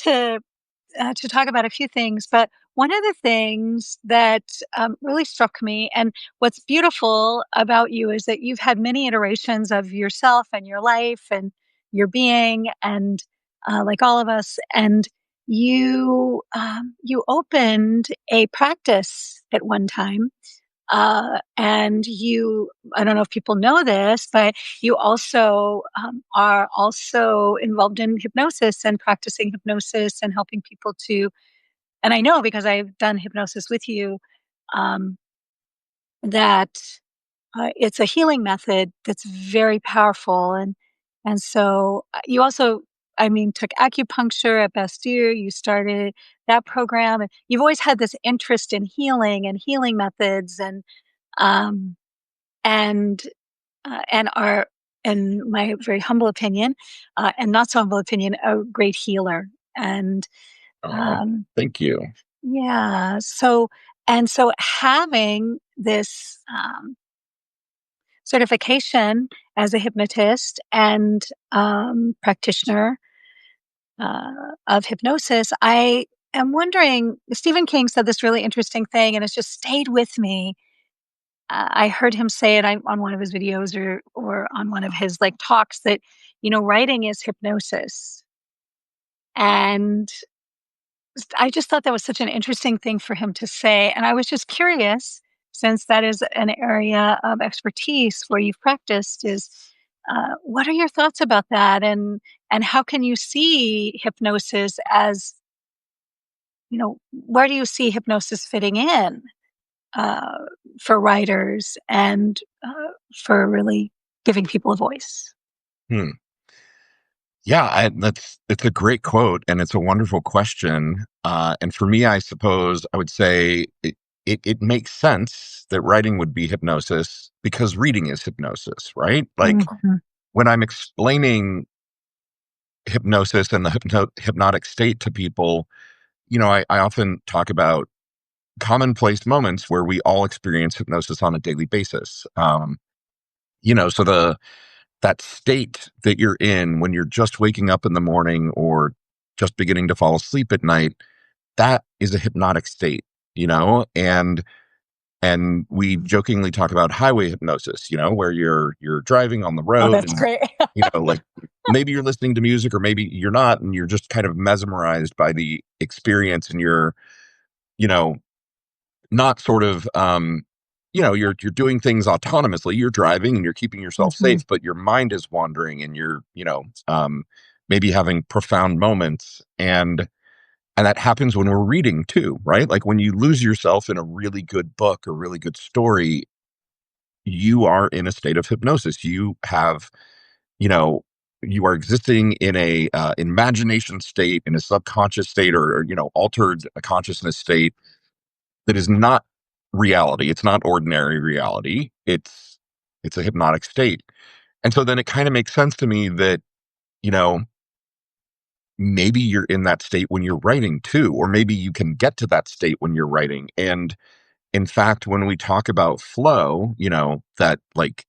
wanted to talk about a few things, but one of the things that really struck me, and what's beautiful about you, is that you've had many iterations of yourself and your life and your being, and like all of us, and you opened a practice at one time. And I don't know if people know this, but you also are also involved in hypnosis and practicing hypnosis and helping people to, and I know because I've done hypnosis with you, um, that it's a healing method that's very powerful. And so you also, I mean, took acupuncture at Bastyr. You started that program, and you've always had this interest in healing and healing methods, um, and are, in my very humble opinion, and not so humble opinion, a great healer. And Oh, um, thank you. yeah, so having this certification as a hypnotist and practitioner of hypnosis, I am wondering. Stephen King said this really interesting thing, and it's just stayed with me. I heard him say it on one of his videos, or on one of his like talks, that writing is hypnosis. And I just thought that was such an interesting thing for him to say, and I was just curious, since that is an area of expertise where you've practiced, is what are your thoughts about that, and how can you see hypnosis as, where do you see hypnosis fitting in uh, for writers, and for really giving people a voice? Hmm. Yeah, it's a great quote and it's a wonderful question. And for me, I suppose I would say it makes sense that writing would be hypnosis because reading is hypnosis, right? Like Mhm. when I'm explaining hypnosis and the hypnotic state to people, I often talk about commonplace moments where we all experience hypnosis on a daily basis. So that state that you're in when you're just waking up in the morning or just beginning to fall asleep at night, that is a hypnotic state, and we jokingly talk about highway hypnosis, where you're driving on the Oh, road that's and great. like maybe you're listening to music or maybe you're not and you're just kind of mesmerized by the experience and you're, you know, not sort of you're doing things autonomously. You're driving and you're keeping yourself Mhm. safe, but your mind is wandering and you're maybe having profound moments, and that happens when we're reading too, right? Like when you lose yourself in a really good book or really good story, you are in a state of hypnosis. You have, you know you are existing in a imagination state, in a subconscious state, or altered consciousness state that is not reality. It's not ordinary reality. It's a hypnotic state. And so then it kind of makes sense to me that, you know, maybe you're in that state when you're writing too, or maybe you can get to that state when you're writing. And in fact, when we talk about flow, that like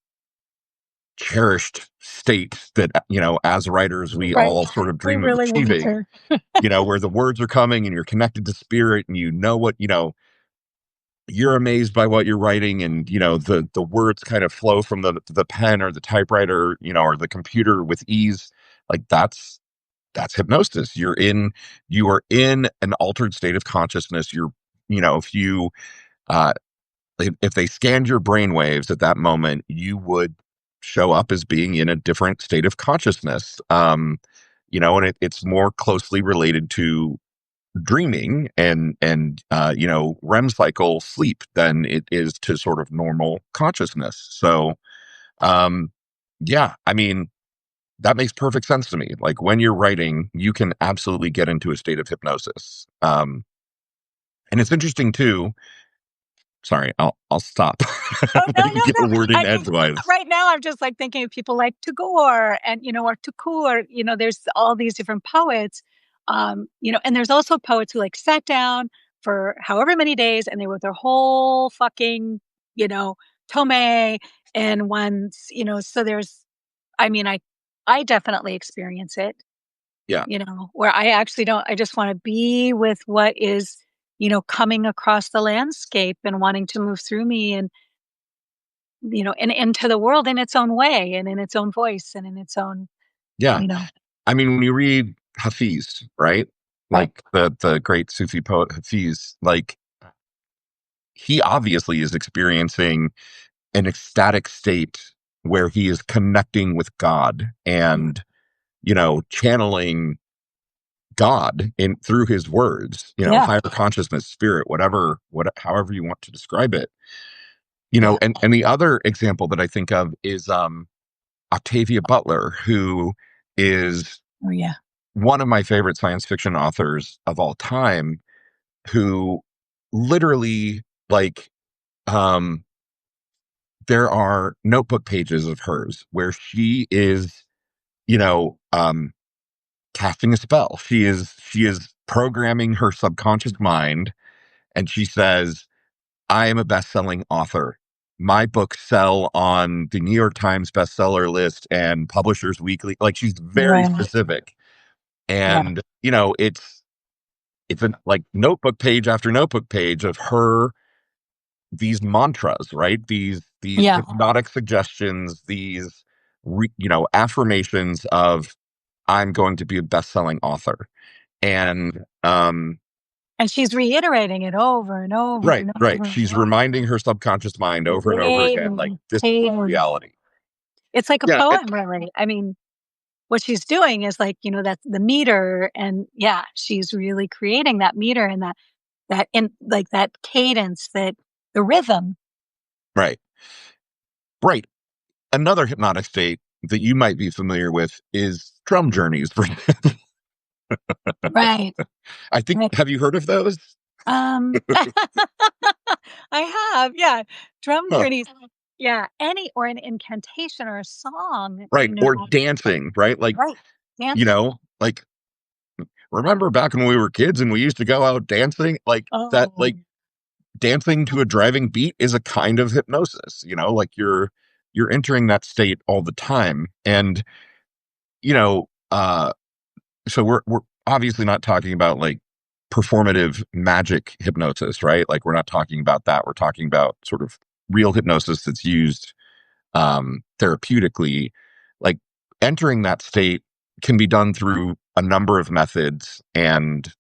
cherished state that, as writers, we Right. all sort of We dream of really want achieving, to. where the words are coming and you're connected to spirit and you're amazed by what you're writing, and the words kind of flow from the pen or the typewriter, or the computer with ease. Like that's hypnosis. You are in an altered state of consciousness. If you uh if they scanned your brain waves at that moment, you would show up as being in a different state of consciousness. And it's more closely related to dreaming and REM cycle sleep than it is to sort of normal consciousness. So um yeah, I mean, that makes perfect sense to me. Like when you're writing, you can absolutely get into a state of hypnosis. And it's interesting too. Sorry, I'll stop. Oh, no, I didn't no, get no. a word in I mean, edgewise. right now I'm just like thinking of people like Tagore, and or Tagore. There's all these different poets. And there's also poets who like sat down for however many days and they wrote their whole fucking, you know, tome in once. So there's, I mean, I definitely experience it. Yeah. where I actually don't, I just want to be with what is, coming across the landscape and wanting to move through me and, and into the world in its own way and in its own voice and in its own, Yeah. you know, I mean, when you read Hafiz, right? right. Like the great Sufi poet Hafiz, like he obviously is experiencing an ecstatic state where he is connecting with God Mm. and, channeling God in through his words, Yeah. higher consciousness, spirit, however you want to describe it. Yeah. And the other example that I think of is Octavia Butler, who is Oh, yeah. one of my favorite science fiction authors of all time, who literally, like, um there are notebook pages of hers where she is, you know, um casting a spell. She is programming her subconscious mind, and she says, I am a best-selling author. My books sell on the New York Times bestseller list and Publishers Weekly. Like, she's very Right. specific. Yeah. And, it's an like notebook page after notebook page of her, these mantras, right? These Yeah. hypnotic suggestions, these affirmations of, I'm going to be a best-selling author. And And she's reiterating it over and over right, and right. over and She's over. reminding her subconscious mind over and over again, like, Cadence, this is cadence. reality. It's like a Yeah, poem, really. I mean, what she's doing is like, that's the meter. And yeah, she's really creating that meter and that in like that cadence, that the rhythm. right. Right. Another hypnotic state that you might be familiar with is drum journeys. Right. I think, Right. have you heard of those? I have, yeah. Drum Huh. journeys. Yeah. Or an incantation or a song, Right. Or dancing, right? Like, right. Dancing. like, remember back when we were kids and we used to go out dancing? Like that, Oh, like dancing to a driving beat is a kind of hypnosis, like you're entering that state all the time. And, you know, uh, so we're obviously not talking about like performative magic hypnosis, right? Like, we're not talking about that. We're talking about sort of real hypnosis that's used therapeutically. Like, entering that state can be done through a number of methods, and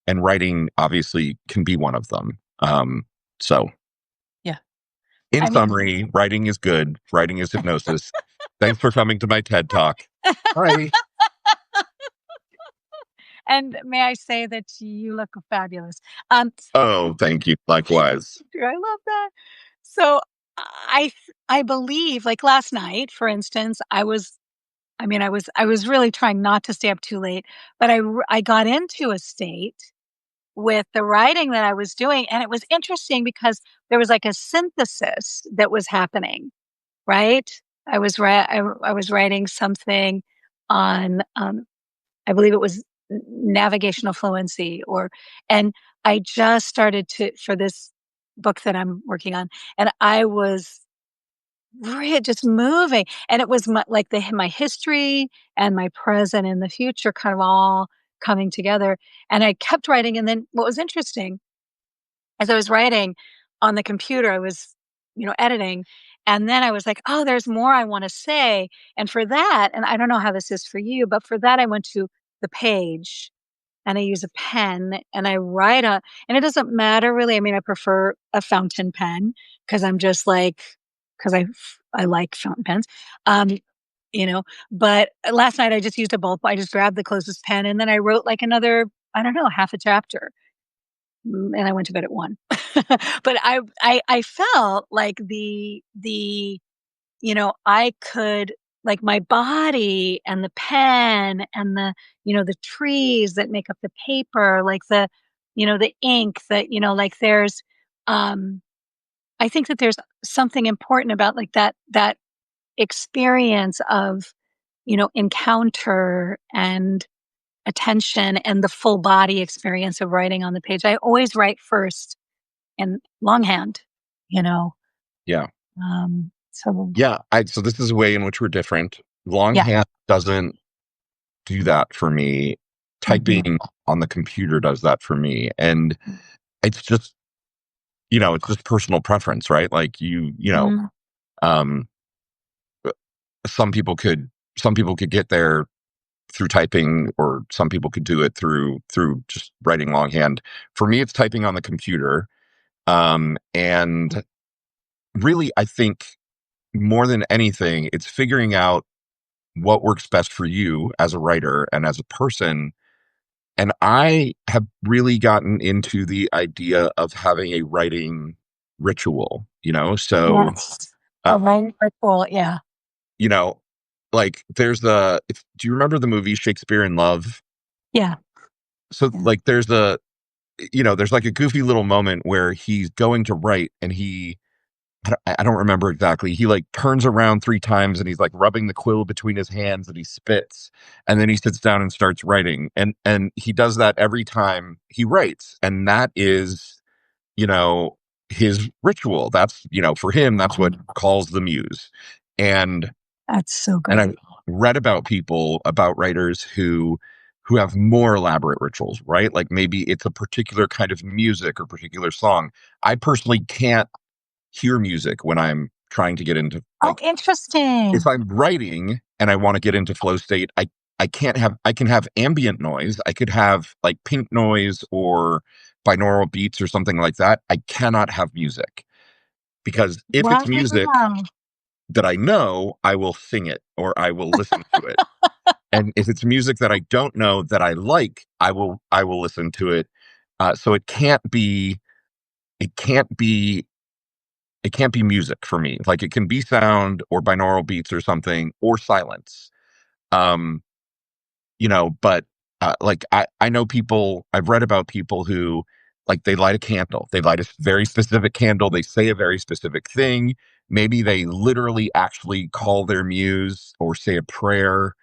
and writing obviously can be one of them. So yeah. in I mean, summary, writing is good. Writing is hypnosis. Thanks for coming to my TED Talk. Bye. and may I say that you look fabulous. Um, Oh, thank you. Likewise. I love that. So I I believe, like last night, for instance, I was really trying not to stay up too late, but I got into a state with the writing that I was doing, and it was interesting because there was like a synthesis that was happening, right? I was writing something on, I believe it was navigational fluency, and I just started to for this book that I'm working on, and I was just moving, and it was my history and my present and the future kind of all coming together, and I kept writing, and then what was interesting, as I was writing on the computer, I was, editing, and then I was like, "Oh, there's more I wanna say," and for that, and I don't know how this is for you, but for that, I went to the page, and I use a pen, and I write on, and it doesn't matter really, I mean, I prefer a fountain pen because 'cause I'm just like, 'cause I like fountain pens, um, you know, but last night I just used a ballpoint. I just grabbed the closest pen, and then I wrote, like, another, I don't know, half a chapter, and I went to bed at 1. But I felt like I could, like, my body and the pen and the trees that make up the paper, like the ink that, like um, I think that there's something important about like that experience of, encounter and attention and the full body experience of writing on the page. I always write first in longhand, you know? Yeah. So Yeah. So this is a way in which we're different. yeah, Longhand doesn't do that for me. Mhm. Typing on the computer does that for me. And it's just, it's just personal preference, right? Like Mhm. um, some people could, some people could get there through typing, or some people could do it through just writing longhand. For me, it's typing on the computer. And really, I think more than anything, it's figuring out what works best for you as a writer and as a person. And I have really gotten into the idea of having a writing ritual, so, Yes. uh, A writing ritual, yeah. you know, like do you remember the movie Shakespeare in Love? Yeah, So yeah. like there's like a goofy little moment where he's going to write and I don't remember exactly. He like turns around 3 times and he's like rubbing the quill between his hands and he spits. And then he sits down and starts writing. And he does that every time he writes. And that is, you know, his ritual. That's, for him, that's what calls the muse. And That's so and I've great. read about writers who have more elaborate rituals, right? Like maybe it's a particular kind of music or particular song. I personally can't hear music when I'm trying to get into, Oh, like, if interesting. I'm writing and I want to get into flow state, I can have ambient noise. I could have like pink noise or binaural beats or something like that. I cannot have music, because if it's music Wow. that I know, I will sing it or I will listen to it. And if it's music that I don't know that I like, I will listen to it. So it can't be it can't be music for me. Like, it can be sound or binaural beats or something, or silence. Um, but like I know people, I've read about people who, like, they light a candle. They light a very specific candle. They say a very specific thing. Maybe they literally actually call their muse or say a prayer.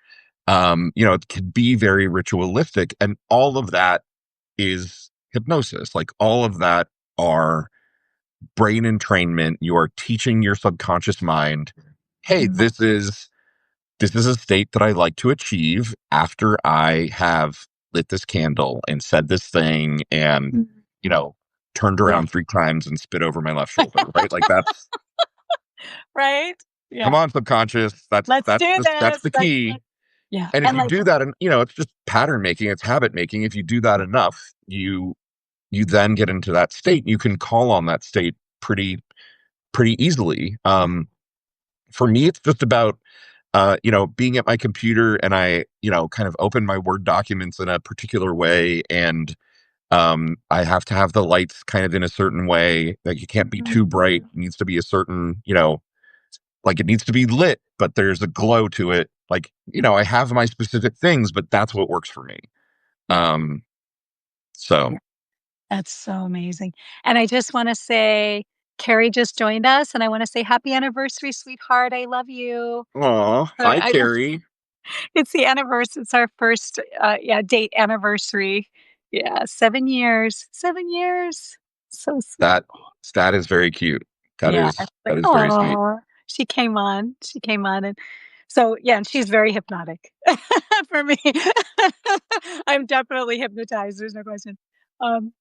It can be very ritualistic, and all of that is hypnosis. Like, all of that are brain entrainment. You are teaching your subconscious mind, hey, Mhm. this is a state that I like to achieve after I have lit this candle and said this thing and, Mhm. you know, turned Yeah. around 3 times and spit over my left shoulder, right? Like, that's, Right? come Yeah. on, subconscious. That's Let's that's do the that's this. the key. Yeah, And if and, you like do that, and it's just pattern making, it's habit making. If you do that enough, you then get into that state. You can call on that state pretty easily. For me, it's just about being at my computer, and I, kind of open my Word documents in a particular way, and I have to have the lights kind of in a certain way. Like, you can't be too bright. Mhm. It needs to be a certain, like, it needs to be lit, but there's a glow to it. Like, I have my specific things, but that's what works for me. Yeah, Um, so, yeah, that's so amazing, and I just wanna say, Carrie just joined us, and I wanna say happy anniversary, sweetheart, I love you. aw, hi, I Carrie. it's the anniversary. It's our first, yeah, date anniversary. Yeah, 7 years, 7 years. So sweet. That that is very cute. That Yeah, is it's like, that is very sweet. oh, she came on, and so, yeah, and she's very hypnotic for me. I'm definitely hypnotized, there's no question. Um,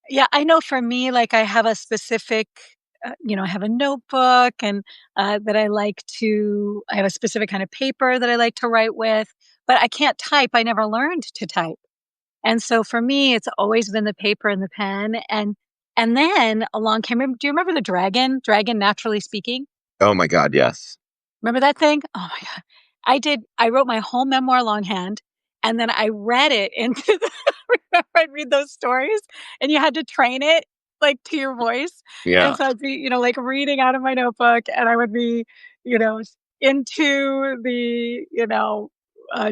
yeah, I know for me, like, I have a specific, I have a notebook, and, that I have a specific kind of paper that I like to write with, but I can't type, I never learned to type. And so for me, it's always been the paper and the pen, and then along came do you remember the Dragon Naturally Speaking? Oh my God, yes. Remember that thing? Oh my god. I wrote my whole memoir longhand, and then I read it into the remember I'd read those stories, and you had to train it, like, to your voice, and Yeah. so I'd be, like, reading out of my notebook, and I would be, into the,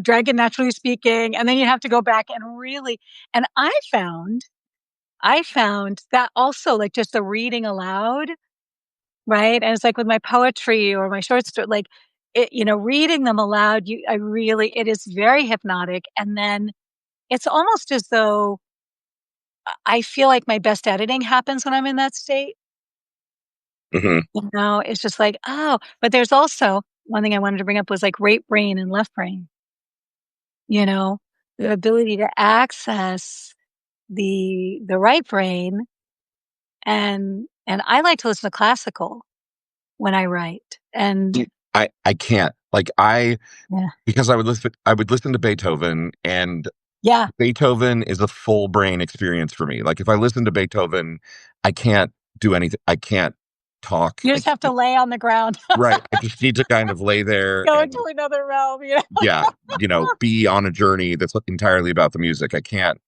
Dragon Naturally Speaking, and then you have to go back and really and I found that also, like, just the reading aloud. Right? And it's like with my poetry or my short story, like, reading them aloud, it is very hypnotic. And then it's almost as though I feel like my best editing happens when I'm in that state. Hmm. It's just like, oh, but there's also one thing I wanted to bring up was like right brain and left brain. you know, the ability to access the right brain, and I like to listen to classical when I write, and I can't. Like, yeah. because I would listen to Beethoven, and Yeah, Beethoven is a full brain experience for me. Like, if I listen to Beethoven, I can't do anything. I can't talk. you I just have to can't, lay on the ground, right. I just need to kind of lay there go into and, another realm, you know? yeah, be on a journey that's entirely about the music. I can't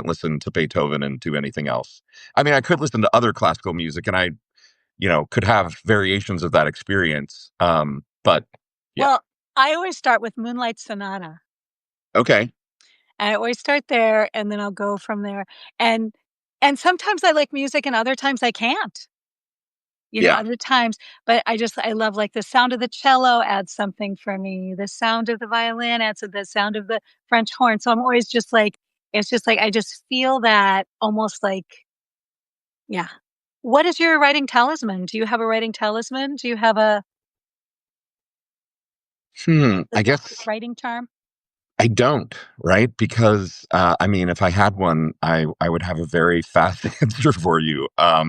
listen to Beethoven and do anything else. I mean, I could listen to other classical music, and I, could have variations of that experience. But yeah. Well, I always start with Moonlight Sonata. Okay. I always start there, and then I'll go from there, and and sometimes I like music and other times I can't. Yeah. Other times, but I love, like, the sound of the cello adds something for me, the sound of the violin adds to the sound of the French horn, so I'm always just like it's just like I just feel that almost like yeah. What is your writing talisman? Do you have a writing talisman? Do you have a I specific guess writing charm? I don't, right? Because, I mean, if I had one, I would have a very fast answer for you. I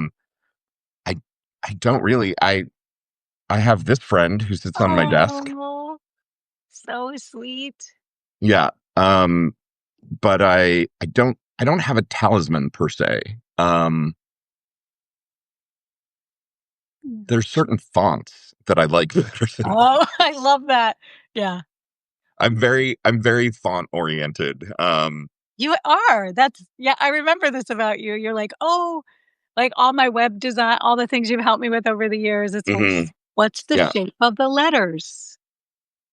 I don't really. I have this friend who sits on my desk. Oh, so sweet. Yeah. But I don't have a talisman per se. Mm. There's certain fonts that I like better than Oh, I love that. Yeah. I'm very font oriented. You are. That's yeah, I remember this about you. You're like, "Oh, like, all my web design all the things you've helped me with over the years, it's always Mhm. what's the Yeah. shape of the letters?"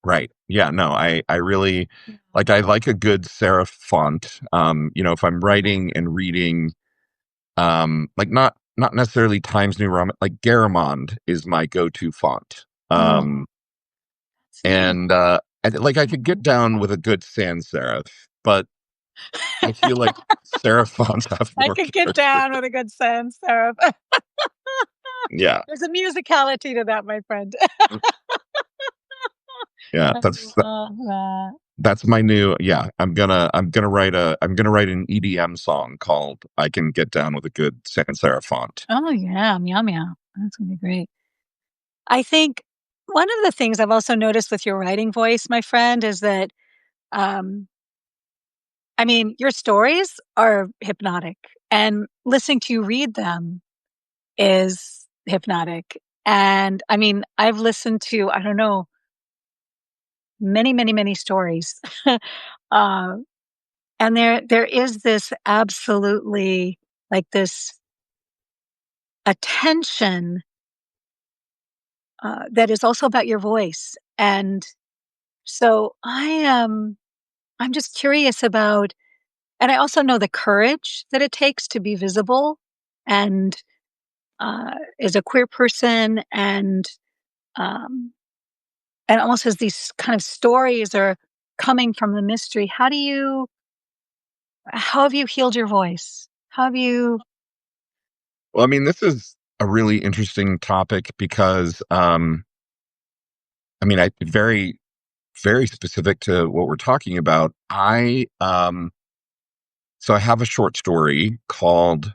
Right. Yeah, no, I really Yeah. like, I like a good serif font. If I'm writing and reading, like, not necessarily Times New Roman, like Garamond is my go-to font. Oh, that's neat. Like, I could get down with a good sans serif, but I feel like serif fonts have I more could get character. down with a good sans serif. Yeah. There's a musicality to that, my friend. Mm, yeah, I love that. that's my new. Yeah, I'm gonna write an EDM song called "I Can Get Down with a Good Sans Serif Font." Oh, yeah, meow, meow. That's gonna be great. I think one of the things I've also noticed with your writing voice, my friend, is that, um I mean, your stories are hypnotic, and listening to you read them is hypnotic. And I mean, I've listened to, I don't know, many, many, many stories. uh, and there is this absolutely like this attention that is also about your voice. And so I'm just curious about, and I also know the courage that it takes to be visible and is a queer person um, and almost as these kind of stories are coming from the mystery. How have you healed your voice? How have you Well, I mean, this is a really interesting topic because, I mean, I very very specific to what we're talking about. So I have a short story called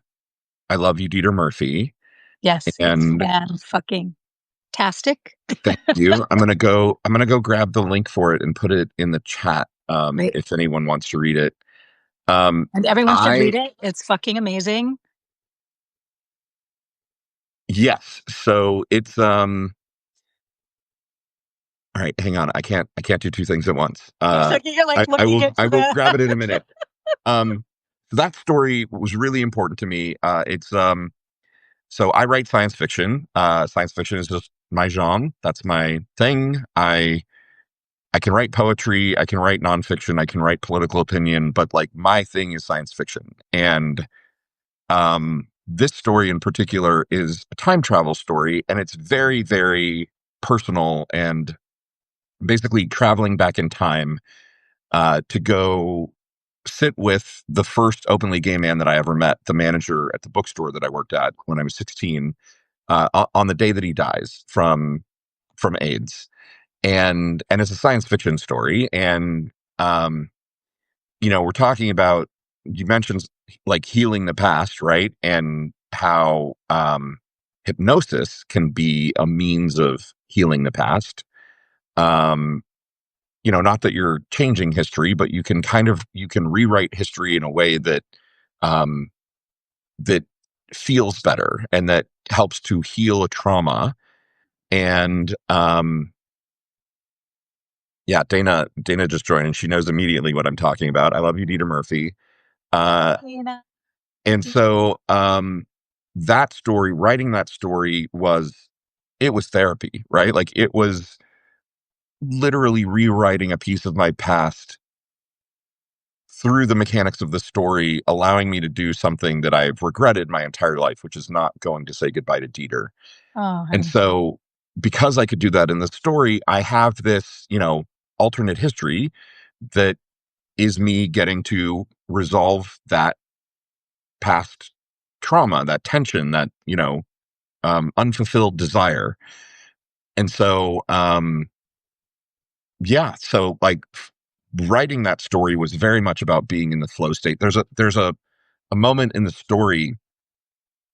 "I Love You, Dieter Murphy," yes, it's and fucking tastic. thank you. I'm gonna go grab the link for it and put it in the chat, Right. if anyone wants to read it. Um, And everyone should I read it. It's fucking amazing. Yes. So it's all right, hang on. I can't do two things at once. You're like looking I into will the grab it in a minute. Um, that story was really important to me. It's So I write science fiction. Science fiction is just my genre. That's my thing. I can write poetry. I can write nonfiction. I can write political opinion. But, like, my thing is science fiction. And this story in particular is a time travel story, and it's very very personal and basically traveling back in time, to go sit with the first openly gay man that I ever met, the manager at the bookstore that I worked at when I was 16, on the day that he dies from AIDS. And it's a science fiction story. And we're talking about, you mentioned like healing the past, right? And how hypnosis can be a means of healing the past. Um, not that you're changing history, but you can rewrite history in a way um, that feels better and that helps to heal a trauma. And yeah, Dana just joined and she knows immediately what I'm talking about. I love you, Dieter Murphy. Uh, Lena. and so writing that story it was therapy, right? Like it was literally rewriting a piece of my past through the mechanics of the story, allowing me to do something that I've regretted my entire life, which is not going to say goodbye to Dieter. Oh, And honey. so, because I could do that in the story, I have this, alternate history that is me getting to resolve that past trauma, that tension, that, unfulfilled desire. And so, yeah, so like writing that story was very much about being in the flow state. There's a moment in the story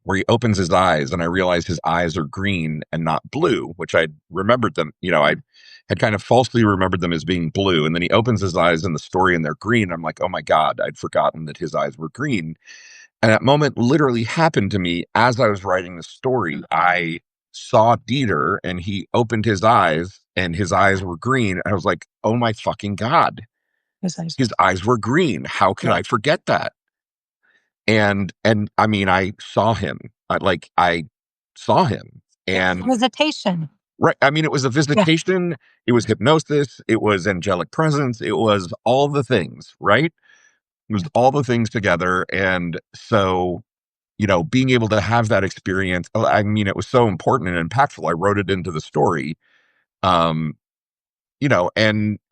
where he opens his eyes and I realize his eyes are green and not blue, which I remembered them, I had kind of falsely remembered them as being blue. And then he opens his eyes in the story and they're green. I'm like, oh my God, I'd forgotten that his eyes were green. And that moment literally happened to me as I was writing the story. I saw Dieter and he opened his eyes and his eyes were green. And I was like, oh my fucking God, His eyes. his eyes were green. How could Yeah. I forget that? And I mean, I saw him. I saw him. And Visitation. right, I mean, it was a Yeah. visitation, it was hypnosis, it was angelic presence, it was all the things, right? It was Yeah. all the things together. And so, being able to have that experience, I mean, it was so important and impactful. I wrote it into the story. Um,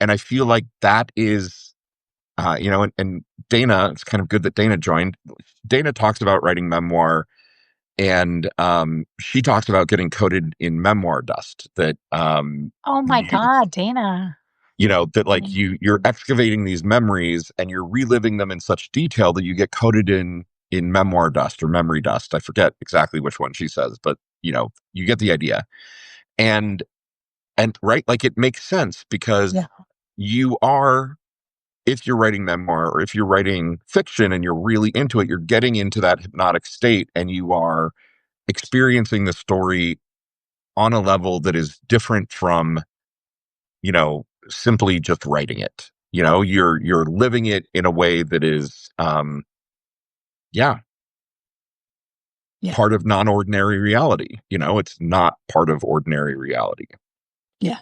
and I feel like that is and Dana, it's kind of good that Dana joined. Dana talks about writing memoir, and she talks about getting coated in memoir dust. That Oh my God, Dana. that like Mm. you're excavating these memories and you're reliving them in such detail that you get coated in memoir dust or memory dust. I forget exactly which one she says, but you get the idea. And right, like it makes sense because Yeah. you are, if you're writing memoir or if you're writing fiction and you're really into it, you're getting into that hypnotic state and you are experiencing the story on a level that is different from, simply just writing it. You're living it in a way that is, yeah, Yeah. part of non-ordinary reality. It's not part of ordinary reality. Yeah.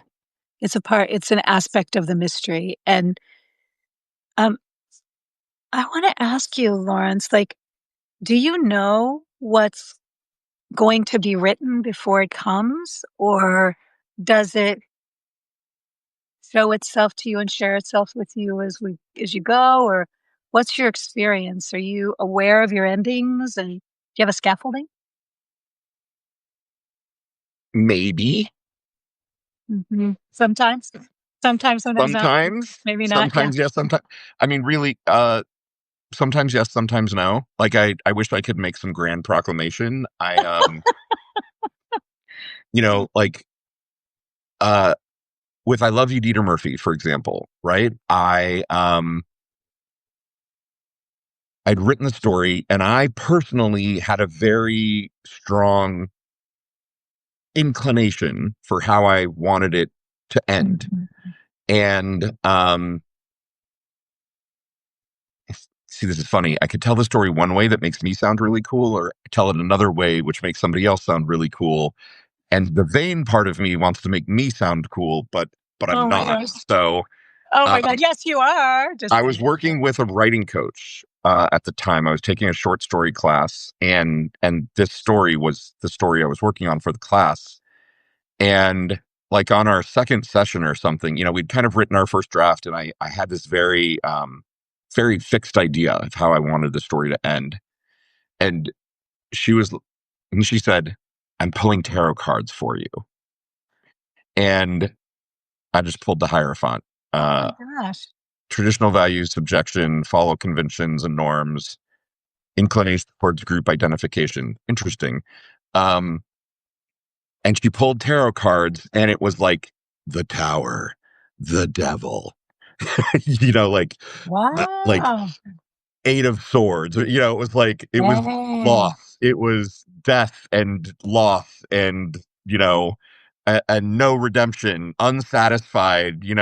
It's an aspect of the mystery. And um, I want to ask you, Lawrence, like, do you know what's going to be written before it comes? Or does it show itself to you and share itself with you as you go? Or what's your experience? Are you aware of your endings and do you have a scaffolding? Maybe. Sometimes. Sometimes not. Maybe not. Yeah. Sometimes yes, sometimes. I mean, really, sometimes yes, sometimes no. Like I wish I could make some grand proclamation. Like uh with I Love You, Dieter Murphy, for example, right? I'd written the story and I personally had a very strong inclination for how I wanted it to end. Mhm. And see, this is funny. I could tell the story one way that makes me sound really cool, or tell it another way which makes somebody else sound really cool. And the vain part of me wants to make me sound cool, but I'm Oh my not. gosh. So Oh my God. um, Yes, you are. Just I was kidding. working with a writing coach at the time. I was taking a short story class, and this story was the story I was working on for the class. And like on our second session or something, we'd kind of written our first draft, and I had this very fixed idea of how I wanted the story to end. And she was, and she said, "I'm pulling tarot cards for you," and I just pulled the Hierophant. Oh Uh, my gosh. traditional values, subjection, follow conventions and norms, inclination towards group identification. Interesting. Um, and she pulled tarot cards, and it was like the Tower, the Devil, like like Wow. Eight of Swords. It was like it was Yeah. loss. It was death and loss, and a no redemption, unsatisfied. And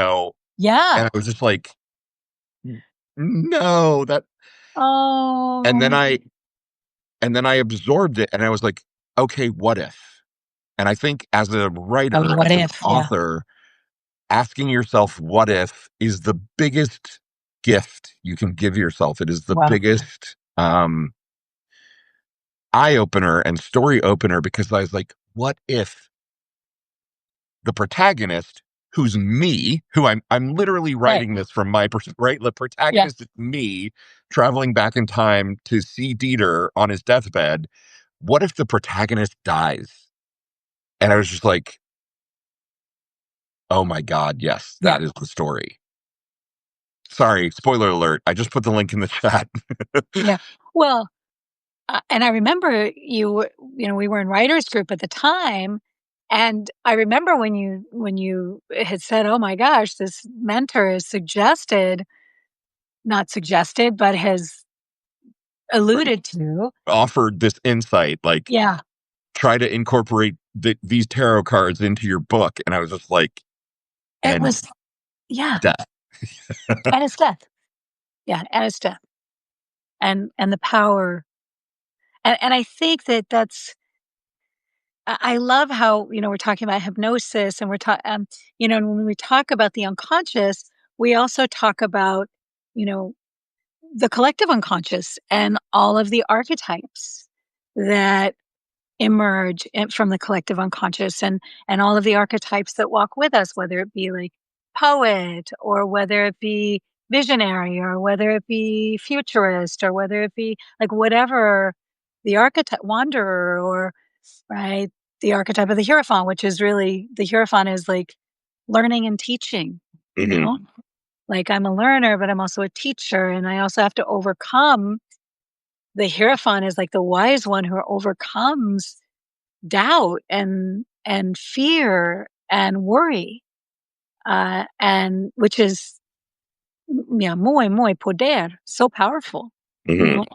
Yeah. I was just like, no, that. And then Oh, I absorbed it, and I was like, okay, what if? And I think as a oh, writer, what as an if? Yeah. author, asking yourself what if is the biggest gift you can give yourself. It is the Wow. biggest eye opener and story opener, because I was like, what if the protagonist, who's me, who I'm literally Right. writing this from my perspective, right? The Yeah. protagonist is me traveling back in time to see Dieter on his deathbed. What if the protagonist dies? And I was just like, oh my God, yes, Yeah. that is the story. Sorry, spoiler alert. I just put the link in the chat. Yeah. Well, and I remember we were in writers group at the time, and I remember when you had said, "Oh my gosh, this mentor has suggested, not suggested, but has Right. alluded to." Offered this insight, like, Yeah. try to incorporate these tarot cards into your book. And I was just like, It and was, yeah, death. and it's death. Yeah, and it's death. And the power, and I think that's I love how, we're talking about hypnosis, and we're talking, and when we talk about the unconscious, we also talk about, you know, the collective unconscious and all of the archetypes that emerge from the collective unconscious, and all of the archetypes that walk with us, whether it be like poet, or whether it be visionary, or whether it be futurist, or whether it be like whatever the archetype, wanderer, or right, the archetype of the hierophant, which is really, the hierophant is like learning and teaching, you Hmm. know like I'm a learner, but I'm also a teacher, and I also have to overcome. The hierophant is like the wise one who overcomes doubt and fear and worry, and which is, yeah, muy poder, so powerful, you Hmm. know,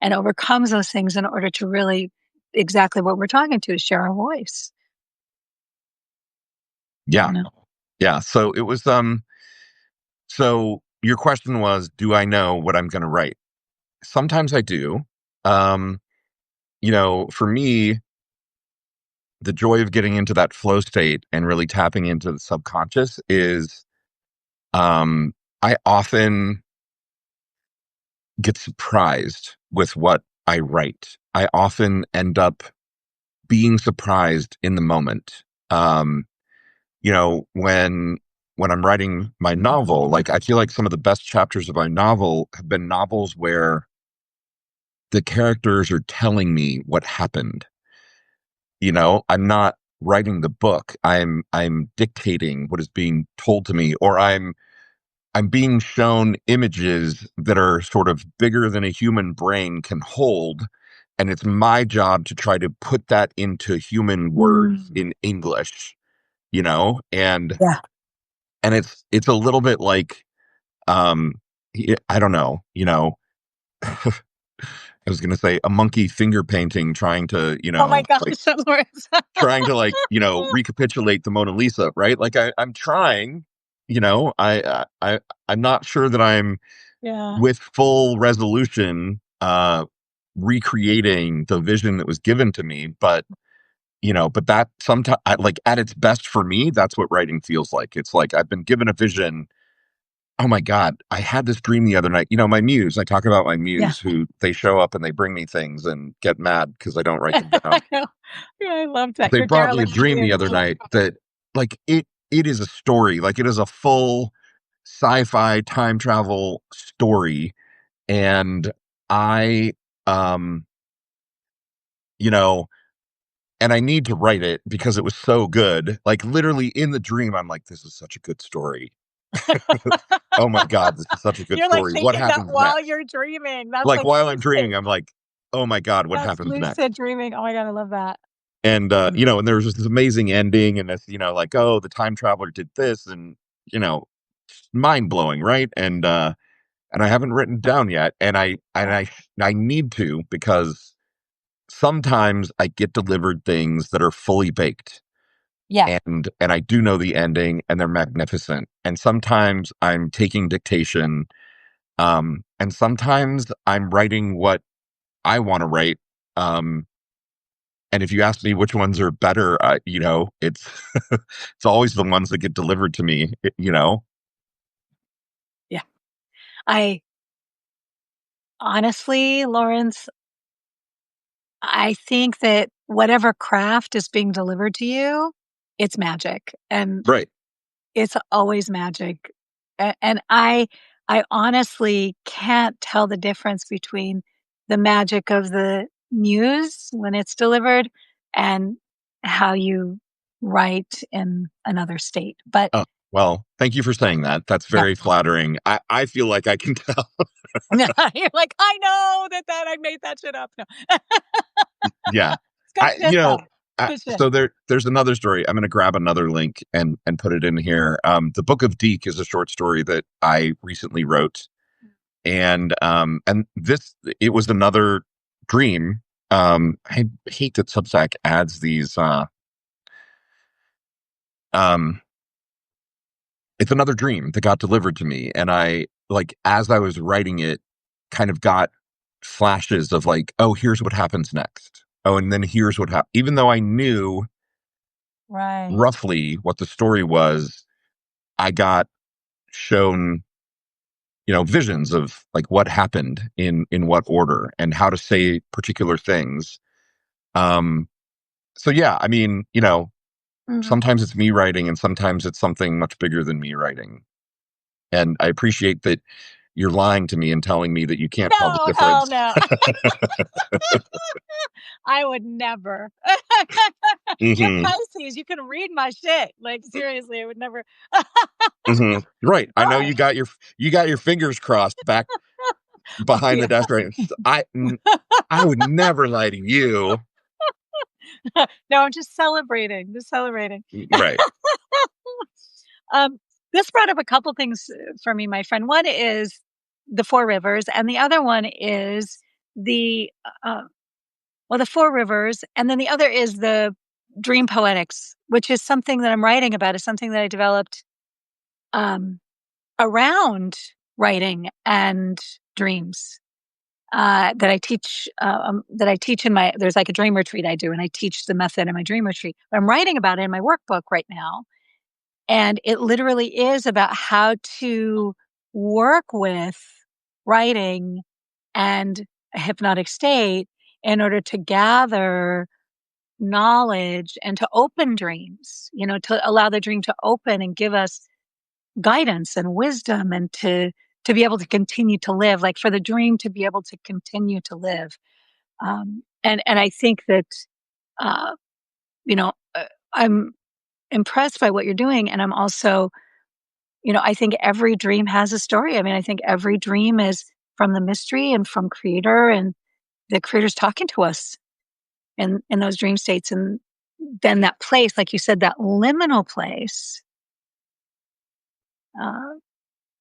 and overcomes those things in order to really, exactly what we're talking to, share our voice, Yeah. you know. Yeah. So it was, so your question was, do I know what I'm going to write? Sometimes I do. Um, for me, the joy of getting into that flow state and really tapping into the subconscious is, I often get surprised with what I write. I often end up being surprised in the moment. When I'm writing my novel, like, I feel like some of the best chapters of my novel have been novels where the characters are telling me what happened. I'm not writing the book. I'm dictating what is being told to me, or I'm being shown images that are sort of bigger than a human brain can hold. And it's my job to try to put that into human words Mm. in English, you know? Yeah. And it's a little bit like, um, I don't know, I was going to say a monkey finger painting, trying to, Oh my gosh, like, Lawrence. recapitulate the Mona Lisa, right? Like, I'm trying, I'm not sure that I'm Yeah. with full resolution, recreating the vision that was given to me. But that sometimes, like, at its best for me, that's what writing feels like. It's like I've been given a vision. Oh my God, I had this dream the other night. My muse, I talk about my Yeah. muse, who they show up and they bring me things and get mad because I don't write them down. I know. Yeah, I love that. They Your brought me a derelict dream the muse. other night that, like, it is a story, like, it is a full sci-fi time travel story. And I, um, you know, and I need to write it because it was so good. Like, literally in the dream, I'm like, this is such a good story. Oh my God, this is such a good You're, like, story. What thinking that happens while next? you're dreaming. That's, Like, like, while I'm lucid. dreaming, I'm like, "Oh my God, what That's happens lucid next?" dreaming. Oh my god, I love that. And, Mm, and there was this amazing ending, and it's, like, "Oh, the time traveler did this," and, mind-blowing, right? And I haven't written it down yet, and yeah. I need to, because sometimes I get delivered things that are fully baked, Yeah. and I do know the ending, and they're magnificent, and sometimes I'm taking dictation, and sometimes I'm writing what I wanna write, um, and if you ask me which ones are better, it's it's always the ones that get delivered to me, Yeah. I honestly, Lawrence, I think that whatever craft is being delivered to you, it's magic, and Right. it's always magic. And I honestly can't tell the difference between the magic of the muse when it's delivered and how you write in another state. But Oh, well, thank you for saying that. That's yeah. very flattering. I feel like I can tell. You're like, "I know that I made that shit up." No. Yeah. It's good I shit, though. Good shit. so there's another story. I'm gonna grab another link and put it in here. The Book of Deke is a short story that I recently wrote, and this it was another dream. I hate that Substack adds these. Um, it's another dream that got delivered to me, and I, like, as I was writing it, kind of got flashes of, like, oh, here's what happens next. Oh, and then here's what happened. Even though I knew Right. roughly what the story was, I got shown, visions of, like, what happened in what order and how to say particular things. Um, so yeah, I mean, Mhm. sometimes it's me writing and sometimes it's something much bigger than me writing. And I appreciate that you're lying to me and telling me that you can't tell the No, hell difference. no. I would never. You're Hmm. Pisces, you can read my shit. Like, seriously, I would never. Hmm. Right. I know But you got your fingers crossed back oh, behind the yeah. desk, right? I would never lie to you. No, I'm just celebrating, just celebrating. Right. Um, this brought up a couple things, for me, my friend. One is the 4 rivers, and the other one is the, uh well, the 4 rivers, and then the other is the dream poetics, which is something that I'm writing about, is something that I developed, um, around writing and dreams, that I teach in my there's, like, a dream retreat I do, and I teach the method in my dream retreat. But I'm writing about it in my workbook right now, and it literally is about how to work with writing and a hypnotic state in order to gather knowledge and to open dreams, to allow the dream to open and give us guidance and wisdom and to be able to continue to live, like for the dream to be able to continue to live. And I think that, uh, I'm impressed by what you're doing. And I'm also, I think every dream has a story. I mean, I think every dream is from the mystery and from creator, and the creator's talking to us in those dream states. And then that place, like you said, that liminal place, uh,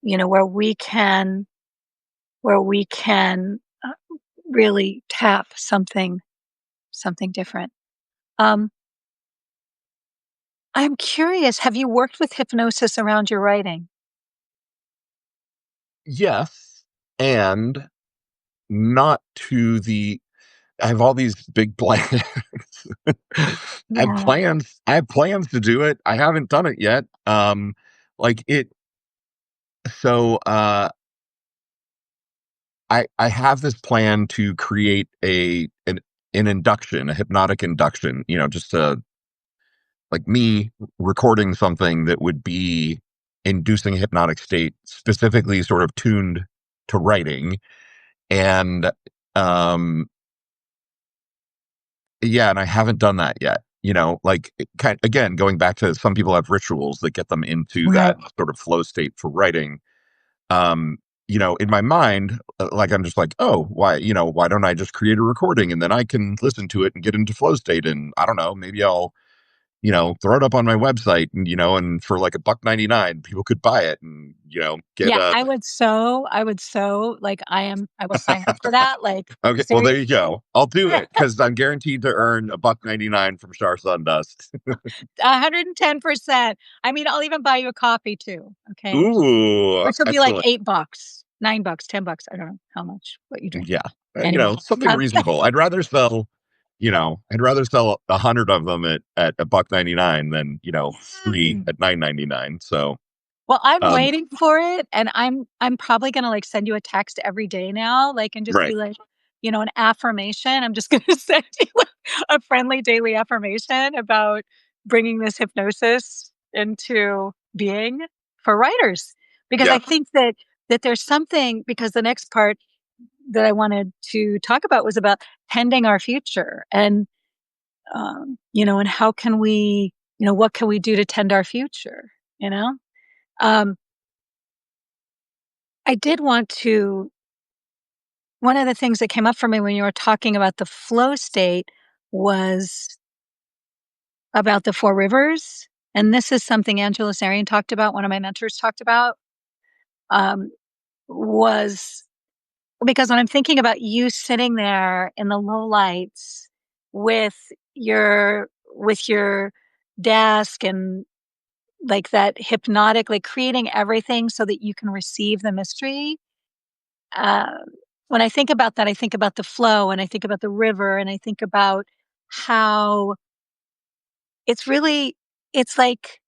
where we can really tap something different. Um, I'm curious, have you worked with hypnosis around your writing? Yes. And not to the I have all these big plans. Yeah. I have plans to do it. I haven't done it yet. Like it so I have this plan to create an induction, a hypnotic induction, just like me recording something that would be inducing a hypnotic state, specifically sort of tuned to writing. And um yeah, and I haven't done that yet. like again, going back to some people have rituals that get them into Right. that sort of flow state for writing. Um, in my mind, like I'm just like, oh, why don't I just create a recording and then I can listen to it and get into flow state? And I don't know, maybe I'll, throw it up on my website and, and for like $1.99, people could buy it and, get Yeah, a, like, I will sign up for that, like, okay, well, there you seriously. go. I'll do it because I'm guaranteed to earn $1.99 from Char Sundust. 110%. I mean, I'll even buy you a coffee too, okay? Ooh, Which will be like excellent. $8, $9, $10. I don't know how much, what you drink. Yeah. Anyway, Something um, reasonable. I'd rather sell 100 of them at $1.99 than, three mm. at $9.99. So, Well, I'm um, waiting for it, and I'm probably gonna, like, send you a text every day now, like, and just be right. like, an affirmation. I'm just gonna send you a friendly daily affirmation about bringing this hypnosis into being for writers. Because Yeah. I think that there's something, because the next part that I wanted to talk about was about tending our future, and, and how can we, what can we do to tend our future, you know? Um I did want to one of the things that came up for me when you were talking about the flow state was about the 4 rivers, and this is something Angela Sarian talked about, one of my mentors talked about, um, was because when I'm thinking about you sitting there in the low lights with your desk and, like, that hypnotic, like, creating everything so that you can receive the mystery. Um, when I think about that, I think about the flow and I think about the river and I think about how it's really, it's like,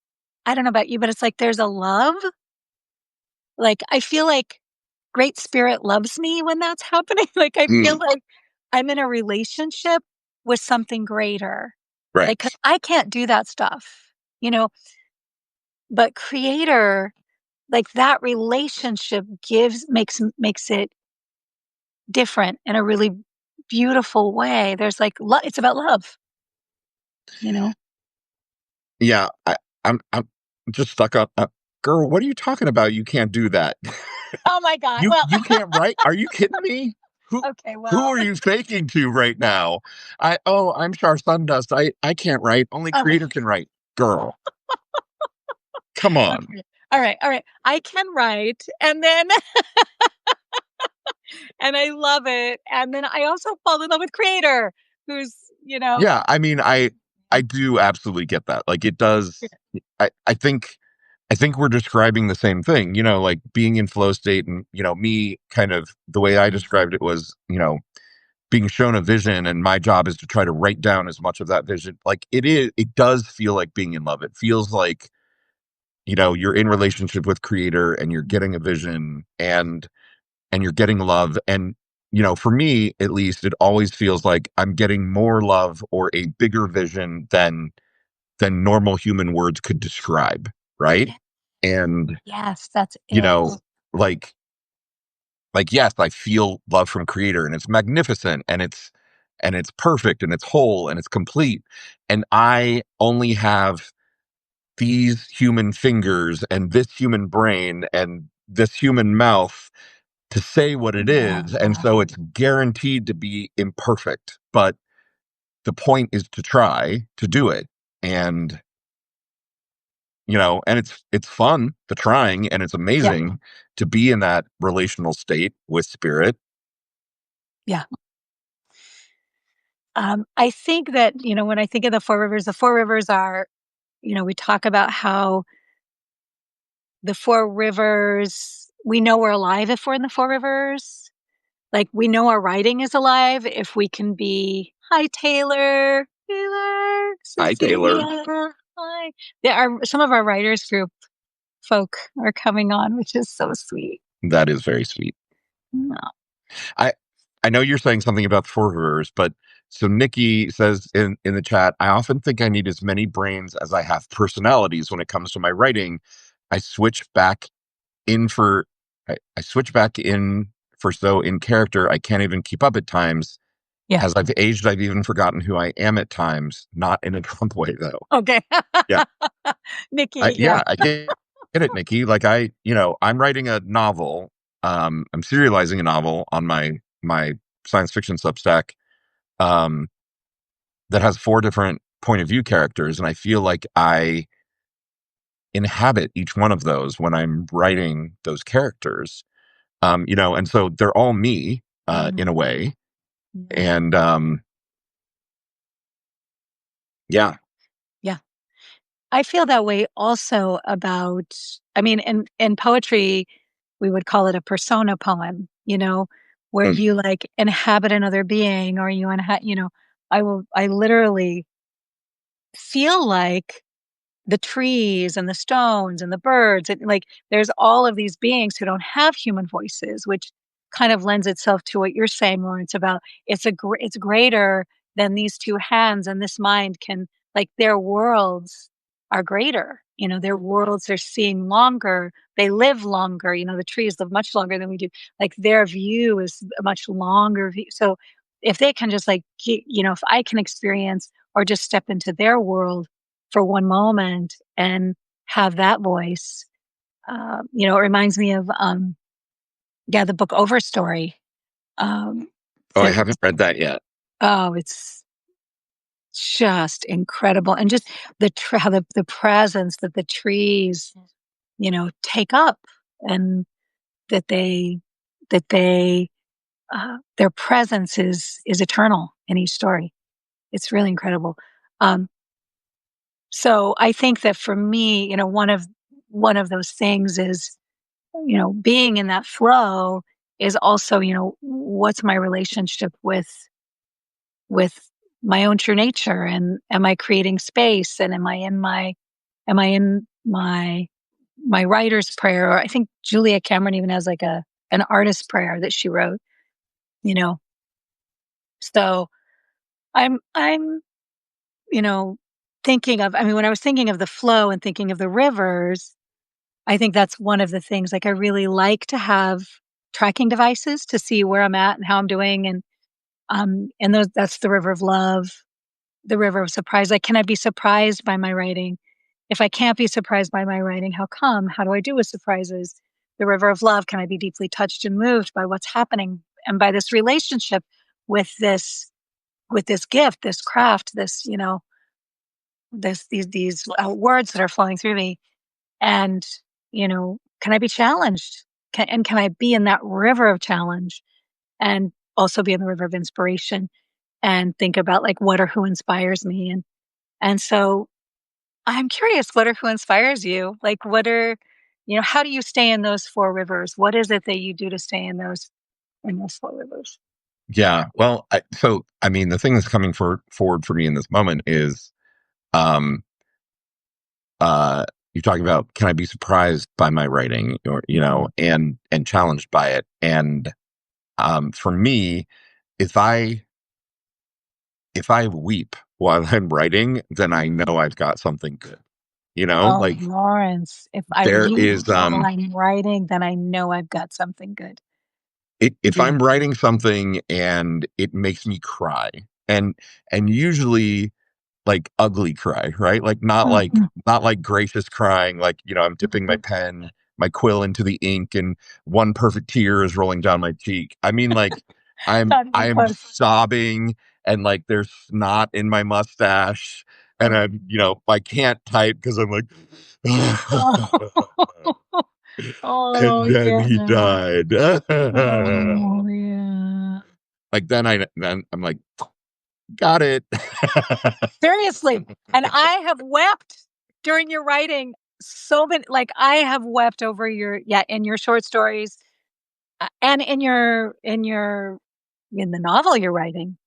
I don't know about you, but it's like there's a love. Like, I feel like Great Spirit loves me when that's happening. Like, I feel Mm, like I'm in a relationship with something greater. right. Like, 'cause I can't do that stuff, you know, but Creator, like, that relationship makes it different in a really beautiful way. There's like it's about love, you know? Yeah. I'm just stuck up. Girl, what are you talking about? You can't do that. Oh my god. You Well, you can't write? Are you kidding me? Who okay, who well, are you faking to right now? I'm Char Sundust. I can't write. Only oh my creator can write. Girl, come on. okay. All right, all right. I can write, and then and I love it, and then I also fall in love with Creator, who's, you know Yeah, I mean, I do absolutely get that. Like it does. I think we're describing the same thing. Like being in flow state, and me kind of the way I described it was, being shown a vision, and my job is to try to write down as much of that vision. Like it does feel like being in love. It feels like you're in relationship with creator and you're getting a vision and you're getting love. And for me at least, it always feels like I'm getting more love or a bigger vision than normal human words could describe, right? And Yes, that's you it. know like yes, I feel love from creator and it's magnificent and it's perfect and it's whole and it's complete, and I only have these human fingers and this human brain and this human mouth to say what it Yeah. is. And so it's guaranteed to be imperfect. But the point is to try to do it. And, and it's fun, the trying, and it's Yeah, amazing to be in that relational state with spirit. yeah. I think that, when I think of the 4 rivers are, we talk about how the 4 rivers, we know we're alive if we're in the 4 rivers. Like, we know our writing is alive if we can be, "Hi, Taylor. Taylor, Hi, Taylor. Cecilia, hi." There are some of our writers group folk are coming on, which is so sweet. That is very sweet. Aw. I I know you're saying something about the forgivers, but so Nikki says in the chat, I often think I need as many brains as I have personalities when it comes to my writing. I switch back in for I switch back in for so in character I can't even keep up at times. Yeah. As I've aged, I've even forgotten who I am at times, not in a Trump way, though. Okay. Yeah. Nikki, yeah. I get it, Nikki. Like I'm writing a novel. I'm serializing a novel on my science fiction Substack, um, that has 4 different point of view characters, and I feel like I inhabit each one of those when I'm writing those characters. And so they're all me, in a Mhm. way. Yeah. And yeah. Yeah. I feel that way also about, I mean, in poetry, we would call it a persona poem, where Mm. you like inhabit another being or I literally feel like the trees and the stones and the birds and like there's all of these beings who don't have human voices, which kind of lends itself to what you're saying, Lawrence, about it's greater than these two hands and this mind can, like, their worlds are greater, their worlds are seeing longer, they live longer, the trees live much longer than we do, like their view is a much longer view. So if they can just if I can experience or just step into their world for one moment and have that voice. It reminds me of, yeah, the book Overstory. Um, Oh, I that haven't read that yet. oh, it's just incredible, and just how the presence that the trees, take up, and that they their presence is eternal in each story. It's really incredible. Um, so I think that for me, one of those things is being in that flow is also, what's my relationship with my own true nature, and am I creating space, and am I in my writer's prayer, or I think Julia Cameron even has like an artist's prayer that she wrote, you know. So I'm you know thinking of, I mean, when I was thinking of the flow and thinking of the rivers, I think that's one of the things, like, I really like to have tracking devices to see where I'm at and how I'm doing, and that's the river of love, the river of surprise. Like, can I be surprised by my writing? If I can't be surprised by my writing, how come? How do I do with surprises? The river of love, can I be deeply touched and moved by what's happening and by this relationship with this gift, this craft, these words that are flowing through me? And, can I be challenged? Can I be in that river of challenge and also be in the river of inspiration and think about, like, what or who inspires me? And so I'm curious, what or who inspires you? Like, how do you stay in those 4 rivers? What is it that you do to stay in those 4 rivers? Yeah. Well, I mean, the thing that's coming forward for me in this moment is, um, uh, you're talking about, can I be surprised by my writing, or, and challenged by it? And for me, if I if I weep while I'm writing, then I know I've got something good. Oh, Like, Lawrence, if I there weep is while I'm writing, then I know I've got something good. if Yeah. I'm writing something and it makes me cry, and usually, like, ugly cry, right? Like, Mhm. not like gracious crying, like, I'm dipping my quill into the ink and one perfect tear is rolling down my cheek. I mean, like, Not even I'm close. sobbing, and, like, there's snot in my mustache, and Oh. I can't type because I'm like, Oh. and Oh, then he yeah. died. Oh, yeah. Like, then I'm like, got it. Seriously, and I have wept during your writing, so many, like, I have wept over in your short stories, and in the novel you're writing,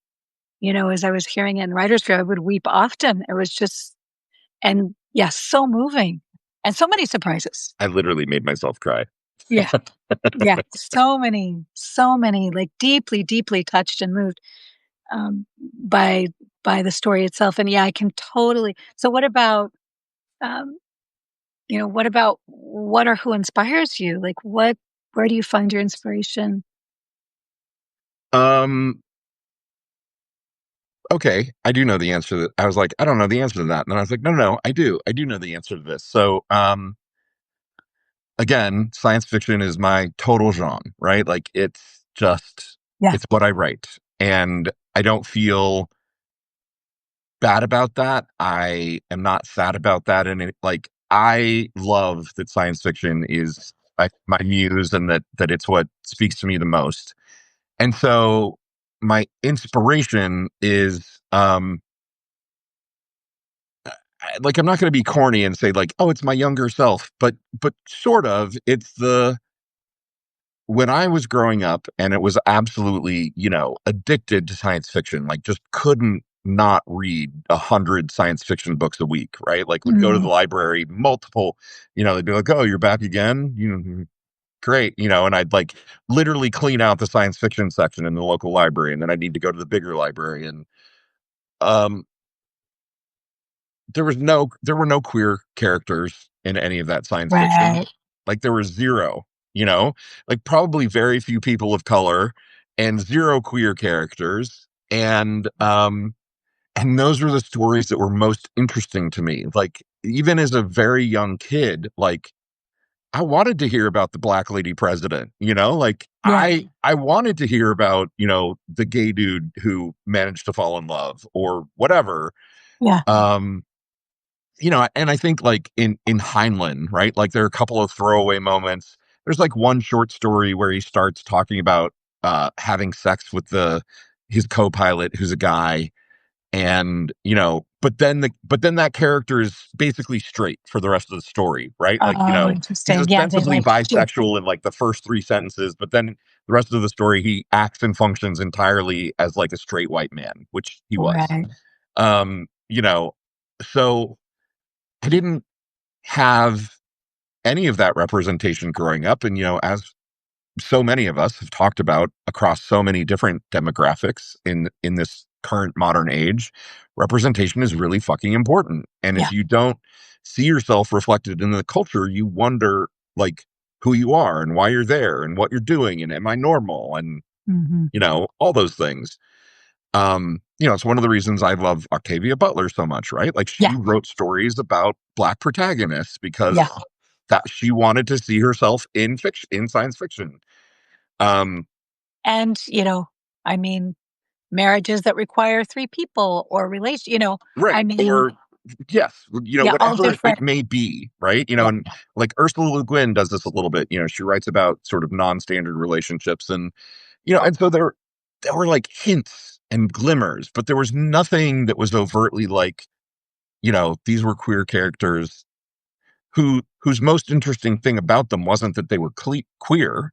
as I was hearing it in writer's room, I would weep often. It was just, and yes, so moving, and so many surprises. I literally made myself cry. Yeah, yeah, so many, like, deeply, deeply touched and moved, um, by the story itself, and yeah, I can totally. So what about, um what or who inspires you? Like, where do you find your inspiration? Um, okay, I do know the answer to that. I was like, I don't know the answer to that. And then I was like, no, no, I do know the answer to this. So, again, science fiction is my total genre, right? Like it's just, Yeah. it's what I write. And I don't feel bad about that. I am not sad about that. And it, like, I love that science fiction is my muse and that it's what speaks to me the most. And so my inspiration is, like, I'm not going to be corny and say like, oh, it's my younger self, but sort of. It's the when I was growing up and it was absolutely, addicted to science fiction, like just couldn't not read 100 science fiction books a week, right? Like would go to the Mm, library multiple, they'd be like, oh, you're back again, great, and I'd like literally clean out the science fiction section in the local library, and then I'd need to go to the bigger library, and um there were no queer characters in any of that science fiction. right. Like there was zero, you know? Like probably very few people of color and zero queer characters. And those were the stories that were most interesting to me. Like even as a very young kid, like I wanted to hear about the black lady president, Like Yeah. I wanted to hear about, the gay dude who managed to fall in love or whatever. Yeah. Um and I think like in Heinlein, right? Like there are a couple of throwaway moments. There's like one short story where he starts talking about having sex with the his co-pilot who's a guy, and but then that character is basically straight for the rest of the story, right? Like, Oh, he's interesting. Yeah, they ostensibly like shift. bisexual in like the first three sentences, but then the rest of the story he acts and functions entirely as like a straight white man, which he was. Right. Um, you know, so I didn't have any of that representation growing up. And, as so many of us have talked about across so many different demographics in this current modern age, representation is really fucking important. And Yeah. if you don't see yourself reflected in the culture, you wonder like who you are and why you're there and what you're doing and am I normal and Hmm. all those things. It's one of the reasons I love Octavia Butler so much, right? Like Yeah. she wrote stories about black protagonists because Yeah. that she wanted to see herself in fiction, in science fiction. Um, And, I mean, marriages that require three people or relation, I right. mean, Or yes, yeah, all whatever it different. may be, right? Yeah. And like Ursula Le Guin does this a little bit. She writes about sort of non-standard relationships, and and so there were like hints and glimmers, but there was nothing that was overtly like, these were queer characters whose most interesting thing about them wasn't that they were queer,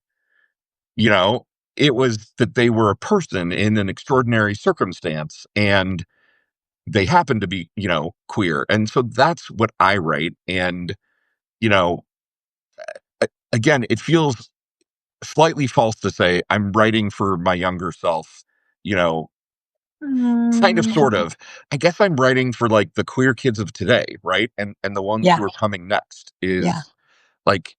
you know, it was that they were a person in an extraordinary circumstance and they happened to be, queer. And so that's what I write. And, you know, again, it feels slightly false to say I'm writing for my younger self, you know, kind of Mm, sort of. I guess I'm writing for like the queer kids of today, right? And the ones yeah. who are coming next Yeah. is like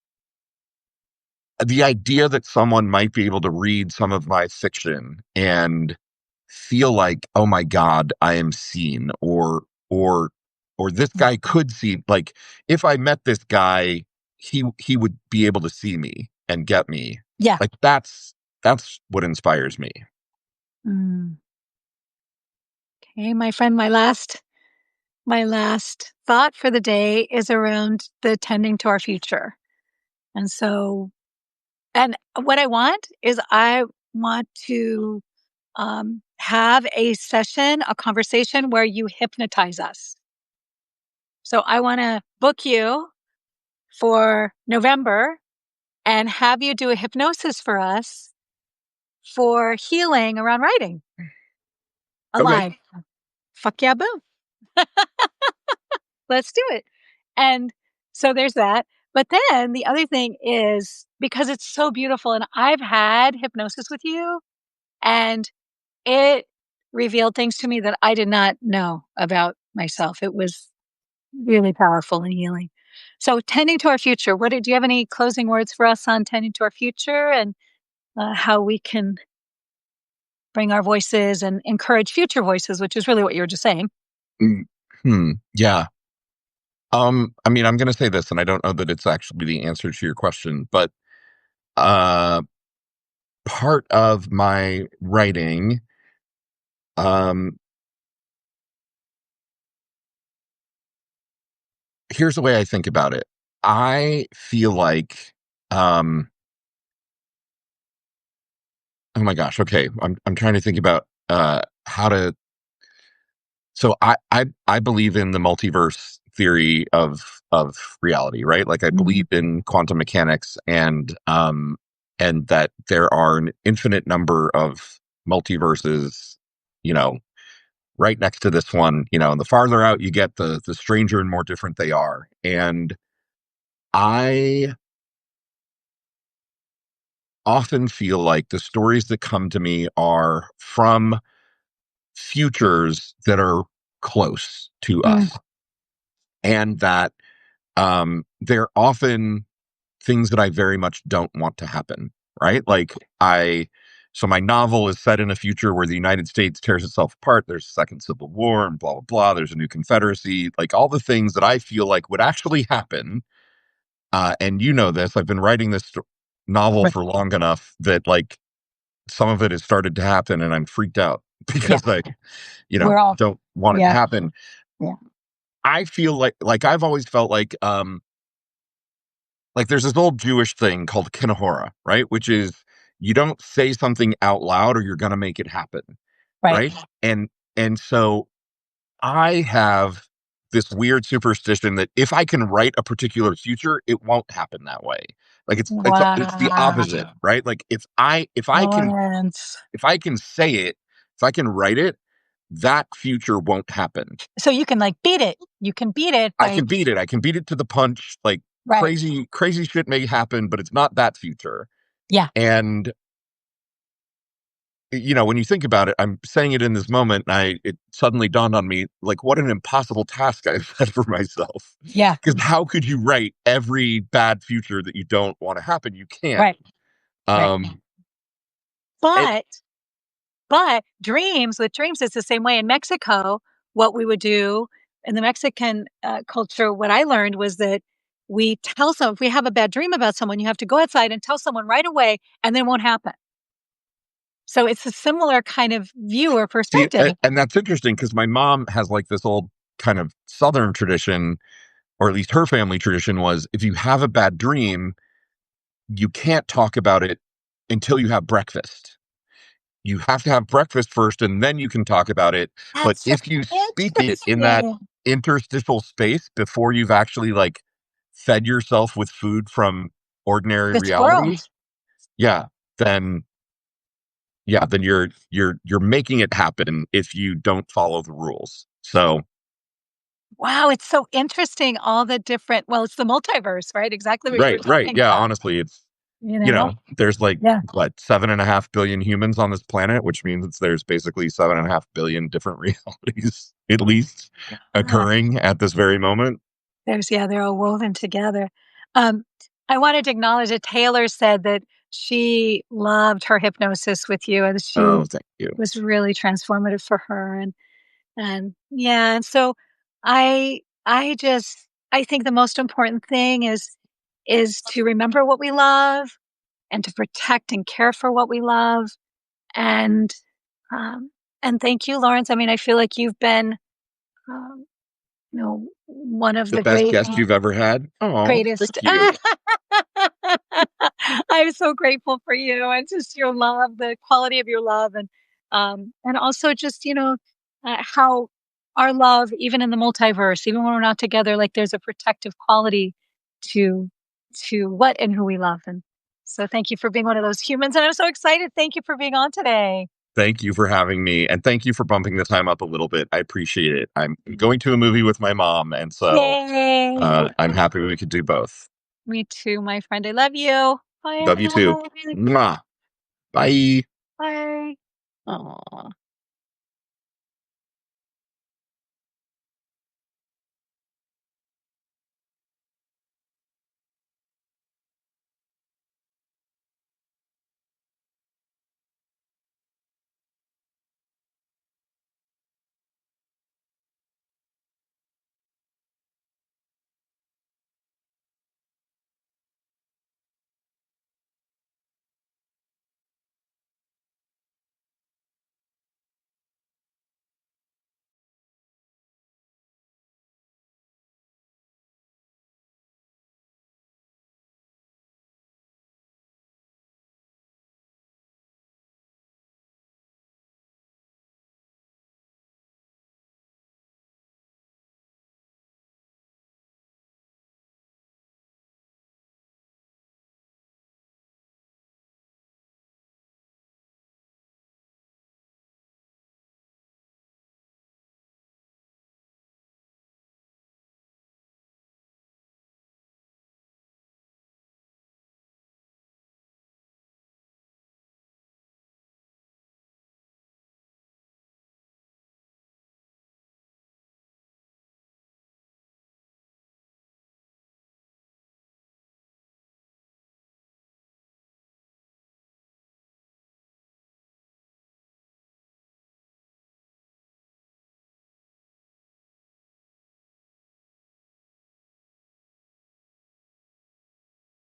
the idea that someone might be able to read some of my fiction and feel like, oh my God, I am seen, or this guy could see, like, if I met this guy, he would be able to see me and get me. Yeah. Like that's what inspires me. Mm. Okay, my friend, my last thought for the day is around the tending to our future. And so, and what I want is I want to have a session, a conversation where you hypnotize us. So I want to book you for November and have you do a hypnosis for us for healing around writing Okay. alive. Fuck yeah, boom. Let's do it. And so there's that. But then the other thing is because it's so beautiful and I've had hypnosis with you and it revealed things to me that I did not know about myself. It was really powerful and healing. So tending to our future, do you have any closing words for us on tending to our future and how we can bring our voices and encourage future voices, which is really what you were just saying. Mm, yeah. I mean, I'm going to say this, and I don't know that it's actually the answer to your question, but uh, part of my writing, um, here's the way I think about it. I feel like, um, oh my gosh, okay, I'm trying to think about how to. So I believe in the multiverse theory of reality, right? Like I Mhm. believe in quantum mechanics and that there are an infinite number of multiverses, you know, right next to this one, and the farther out you get, the stranger and more different they are. And I often feel like the stories that come to me are from futures that are close to Mm, us, and that they're often things that I very much don't want to happen, right? So my novel is set in a future where the United States tears itself apart. There's a second civil war and blah, blah, blah. There's a new Confederacy, like all the things that I feel like would actually happen. And you know this, I've been writing this novel right. for long enough that like some of it has started to happen and I'm freaked out Yeah. because We're all, don't want it to yeah. happen. Yeah. I feel like I've always felt like there's this old Jewish thing called kinehora, right? Which is you don't say something out loud or you're going to make it happen, Right. right? And so I have this weird superstition that if I can write a particular future, it won't happen that way. Like it's the opposite, Wow. right? Like Lawrence. if I can say it, if I can write it, that future won't happen. So you can like beat it. You can beat it I by, can beat it. I can beat it to the punch. Like right. crazy shit may happen, but it's not that future. Yeah. And when you think about it, I'm saying it in this moment, and it suddenly dawned on me, like, what an impossible task I've set for myself. Yeah. Because how could you write every bad future that you don't want to happen? You can't. Right. Right. Um, and But dreams, with dreams, it's the same way in Mexico. What we would do in the Mexican culture, what I learned was that we tell someone, if we have a bad dream about someone, you have to go outside and tell someone right away, and then it won't happen. So it's a similar kind of view or see, perspective. and that's interesting because my mom has like this old kind of Southern tradition, or at least her family tradition was if you have a bad dream, you can't talk about it until you have breakfast. You have to have breakfast first and then you can talk about it. But That's so if you speak it in that interesting. interstitial space before you've actually like fed yourself with food from ordinary This world. reality, yeah, then then you're making it happen if you don't follow the rules. So Wow, it's so interesting. All the different, well, it's the multiverse, right? Exactly what you were right. talking Yeah, about, honestly, it's you know? there's like Yeah. what 7.5 billion humans on this planet, which means there's basically 7.5 billion different realities at least Ah, occurring at this very moment. yeah, they're all woven together. Um, I wanted to acknowledge that Taylor said that she loved her hypnosis with you and she Oh, thank you. was really transformative for her. And yeah, and so I I think the most important thing is to remember what we love and to protect and care for what we love. And um, and thank you, Lawrence. I mean, I feel like you've been one of The the best guest you've ever had. Oh, thank greatest. you. I'm so grateful for you and just your love, the quality of your love, and also just how our love, even in the multiverse, even when we're not together, like there's a protective quality to what and who we love. And so, thank you for being one of those humans, and I'm so excited. Thank you for being on today. Thank you for having me, and thank you for bumping the time up a little bit. I appreciate it. I'm going to a movie with my mom, and so Yay! I'm happy we could do both. Me too, my friend. I love you. Bye. Love you too. Mwah. Bye. Bye. Aw.